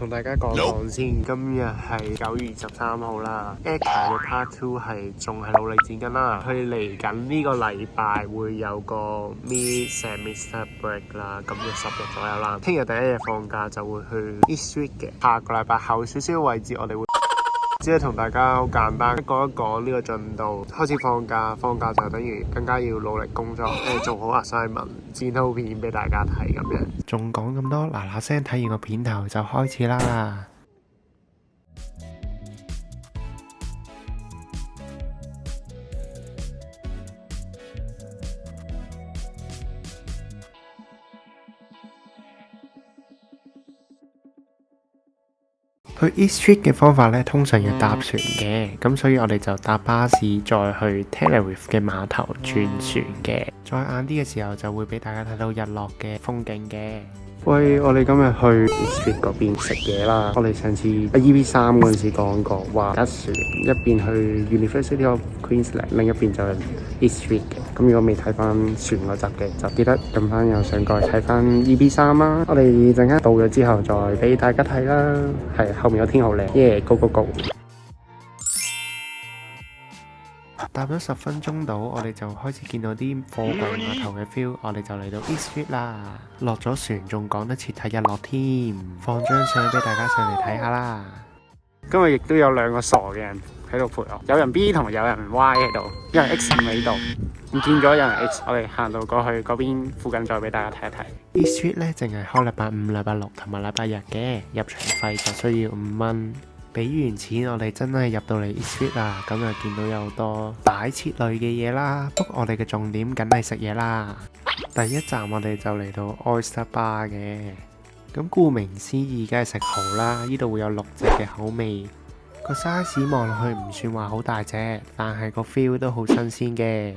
同大家講講先，今日係9月23號啦。ECA 嘅 Part 2係仲係努力剪緊啦。佢嚟緊呢個禮拜會有個 mid semester break 啦，咁就10日左右啦。聽日第一日放假就會去 East Street 嘅。下個禮拜後少少嘅位置，我哋會只係同大家好簡單講一講呢個進度。開始放假就等於更加要努力工作，做好 assignment， 剪好片俾大家睇咁樣。仲講咁多，嗱嗱聲睇完個片頭就開始啦。去 East Street 嘅方法咧，通常要搭船嘅，咁所以我哋就搭巴士再去 Tenerife 嘅碼頭轉船嘅。再晏啲嘅時候就會俾大家睇到日落嘅風景嘅。喂，我哋今日去 East Street 嗰邊食嘢啦。我哋上次 EP3 嗰陣時講過，話搭船一邊去 University of Queensland， 另一邊就係 East Street 嘅。咁如果未睇翻船嗰集嘅，就記得撳翻右上角睇翻 EP3 啦。我哋陣間到咗之後再俾大家睇啦。係後面個天好靚，耶！Go go go！搭咗10分鐘到，我哋就開始見到啲貨櫃碼頭嘅 feel， 我哋就嚟到 East Street 啦。落咗船仲趕得切睇日落添，放張相俾大家上嚟睇下啦。今日亦都有兩個傻嘅人喺度陪我，有人 B 同有人 Y 喺度，有人 X 唔喺度，唔見咗有人 X， 我哋行到過去嗰邊附近再俾大家睇一睇。East Street 咧淨係開禮拜五、禮拜六同埋禮拜日嘅，入場費就需要5蚊。俾完錢，我哋真係入到嚟 East Street 啊！咁就見到有好多擺設類嘅嘢啦。不過我哋嘅重點梗係食嘢啦。第一站我哋就嚟到 Oyster Bar 嘅。咁顧名思義，梗係食蠔啦。呢度會有6隻嘅口味。個 size 望落去唔算話好大隻，但係個 feel 都好新鮮嘅。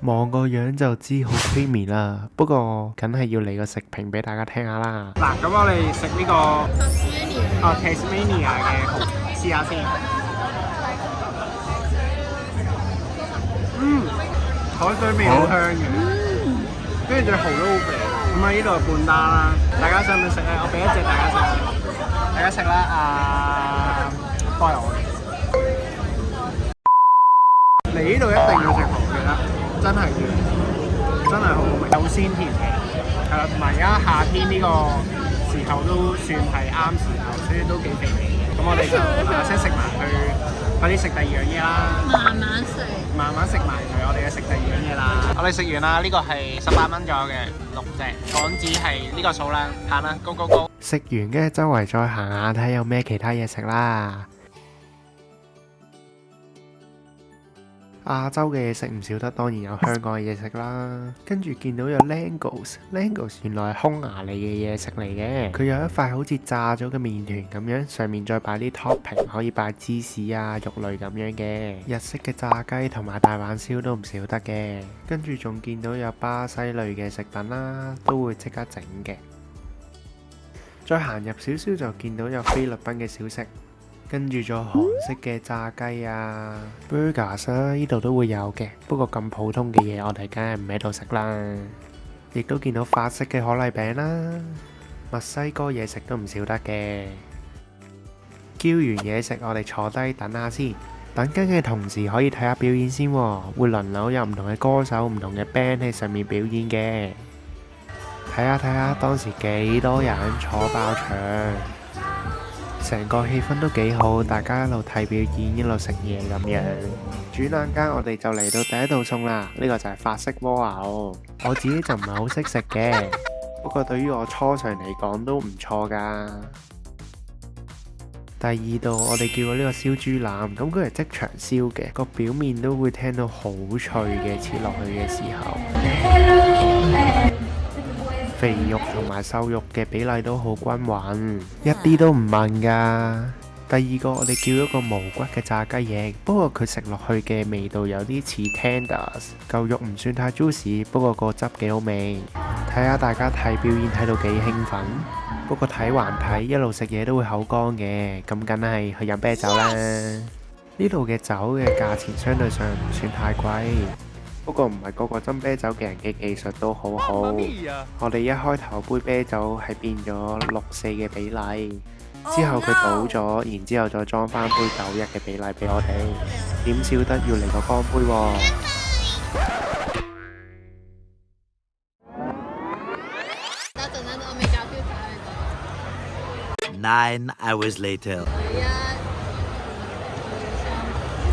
望個樣就知好 creamy 啦，不過梗係要嚟個食評俾大家聽下啦。嗱，咁我哋食呢個Tasmania 嘅蠔，試下先。海水味好香嘅，跟住隻蠔都好肥。咁啊，呢度係半打啦，大家想唔想食咧？我俾一隻大家食，大家食啦。多謝我哋嚟呢度一定要食蠔嘅啦。真係好好味，有鮮甜嘅，係啦，同埋而家夏天呢個時候都算係啱時候，所以都幾肥味嘅。咁我哋就嗱聲食埋佢，快啲食第二樣嘢啦。慢慢食埋佢，我哋就食第二樣嘢啦。我哋食完啦，呢個係18蚊左右嘅6隻港紙係呢個數啦，行啦 ，Go go go！ 食完嘅周圍再行下，睇有咩其他嘢食啦。亞洲嘅嘢食唔少得，當然有香港嘅嘢食啦。跟住見到有 Langos 原來係匈牙利嘅嘢食嚟嘅。佢有一塊好似炸咗嘅麵團咁樣，上面再擺啲 topping， 可以擺芝士啊、肉類咁樣嘅。日式嘅炸雞同埋大阪燒都唔少得嘅。跟住仲見到有巴西類嘅食品啦，都會即刻整嘅。再行入少少就見到有菲律賓嘅小食。跟住咗韓式嘅炸雞啊 burgers 啊，呢度都會有嘅。不過咁普通嘅嘢，我哋梗係唔喺度食啦。亦都見到法式嘅可麗餅啦，墨西哥嘢食都唔少得嘅。叫完嘢食，我哋坐低等下先。等緊嘅同時可以睇下表演先喎，會輪流有唔同嘅歌手、唔同嘅 band 喺上面表演嘅。睇下當時幾多人坐爆場。成個氣氛都幾好，大家一路睇表演一路食嘢咁樣。轉眼間我哋就嚟到第一道餸啦，呢個就係法式蝸牛。我自己就唔係好識食嘅，不過對於我初嘗嚟講都唔錯㗎。第二道我哋叫過呢個燒豬腩，咁佢係即場燒嘅，個表面都會聽到好脆嘅，切落去嘅時候。肥肉同埋瘦肉嘅比例都好均勻，一啲都唔韌㗎。第二個我哋叫咗個無骨嘅炸雞翼，不過佢食落去嘅味道有啲似 tenders， 嚿肉唔算太 juicy， 不過個汁幾好味。睇下大家睇表演睇到幾興奮，不過睇還睇，一路食嘢都會口乾嘅，咁梗係去飲啤酒啦。呢度嘅酒嘅價錢相對上唔算太貴。不過唔係個個斟啤酒嘅人嘅技術都好好。我哋一開頭杯啤酒係變咗6:4嘅比例，之後佢倒咗，然之後再裝翻杯9:1嘅比例俾我哋。點少得要嚟個乾杯喎！ 9 hours later.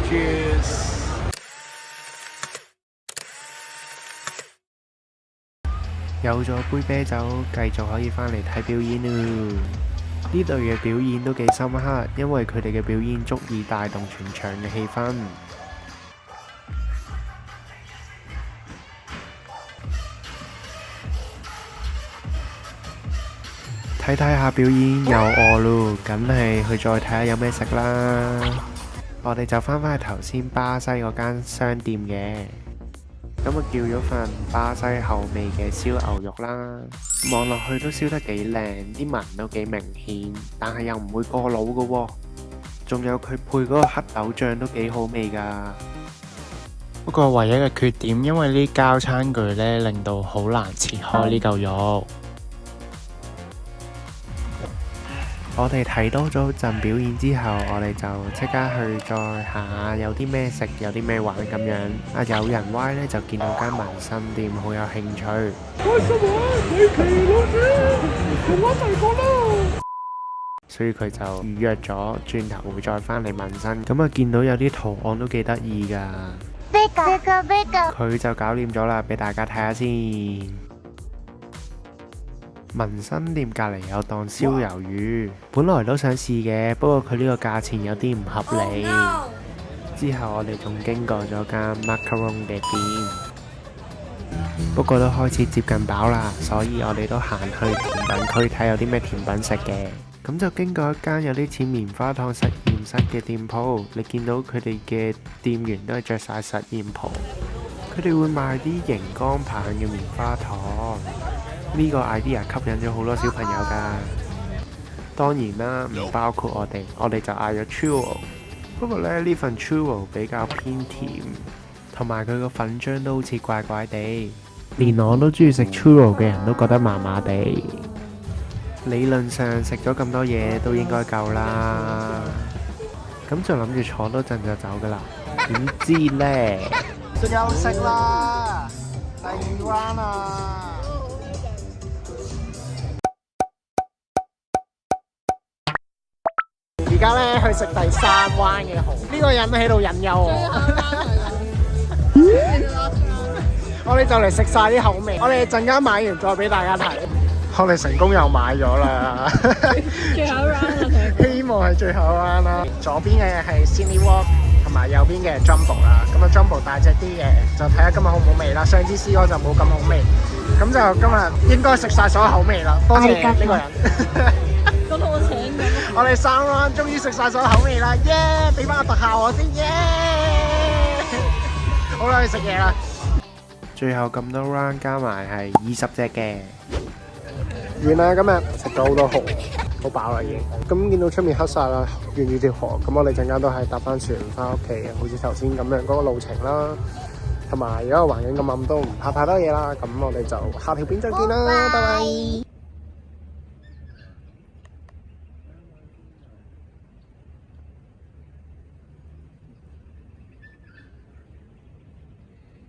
Cheers！ 有咗杯啤酒，繼續可以返嚟睇表演咯。呢隊嘅表演都幾深刻，因為佢哋嘅表演足以帶動全場嘅氣氛。睇睇下表演又餓咯，梗係去再睇下有咩食啦。我哋就返去頭先巴西嗰間商店嘅，咁啊叫咗份巴西口味嘅燒牛肉啦。望落去都燒得幾靚，啲紋都幾明顯，但係又唔會過老㗎喎。仲有佢配嗰個黑豆醬都幾好味㗎。不過唯一嘅缺點，因為呢膠餐具呢，令到好難切開呢嚿肉。我哋睇多咗陣表演之後，我哋就即刻去再行下有啲咩食，有啲咩玩咁樣。啊，有人 Y 呢就見到間紋身店好有興趣，開心玩，米奇老師，同我一齊過啦！所以佢就預約咗，轉頭會再返嚟紋身。咁啊，見到有啲圖案都幾得意㗎，佢就搞掂咗啦，俾大家睇下先。紋身店隔離有檔燒魷魚，本來都想試嘅，不過佢呢個價錢有啲唔合理。之後我哋仲經過咗間 macaron 嘅店，不過都開始接近飽啦，所以我哋都行去甜品區睇有啲咩甜品食嘅。咁就經過一間有啲似棉花糖實驗室嘅店鋪，你見到佢哋嘅店員都係着晒實驗袍，佢哋會賣啲熒光棒嘅棉花糖。呢個 idea 吸引咗好多小朋友㗎，當然啦，唔包括我哋就嗌咗 churro。不過呢份 churro 比較偏甜，同埋佢個粉漿都好似怪怪地，連我都中意食 churro 嘅人都覺得麻麻地。理論上食咗咁多嘢都應該夠啦，咁就諗住坐多陣就走㗎啦，點知呢？休息啦，第2彎啊！而家咧去食第3彎嘅蠔，呢個人喺度引誘我。我哋就嚟食晒啲口味，我哋陣間買完再俾大家睇。我哋成功又買咗啦，最後一 round 啦，希望係最後一 round 啦。左邊嘅係 Sydney Walk， 同埋右邊嘅 Jumbo 啦。咁啊 Jumbo 大隻啲嘅，就睇下今日好唔好味啦。上次試過就冇咁好味，咁就今日應該食晒所有口味啦。多謝呢個人。覺得我請咁。我哋3 round 終於食晒所有口味啦，耶！俾翻個特效我先，耶！好啦，去食嘢啦。最後咁多 round 加埋係20隻嘅。完啦，今日食咗好多蠔，好飽啦已經。咁見到出面黑晒啦，沿住條河，咁我哋陣間都係搭翻船翻屋企，好似頭先咁樣嗰個路程啦。同埋而家個環境咁暗，都唔怕太多嘢啦。咁我哋就下條片再見啦，拜拜。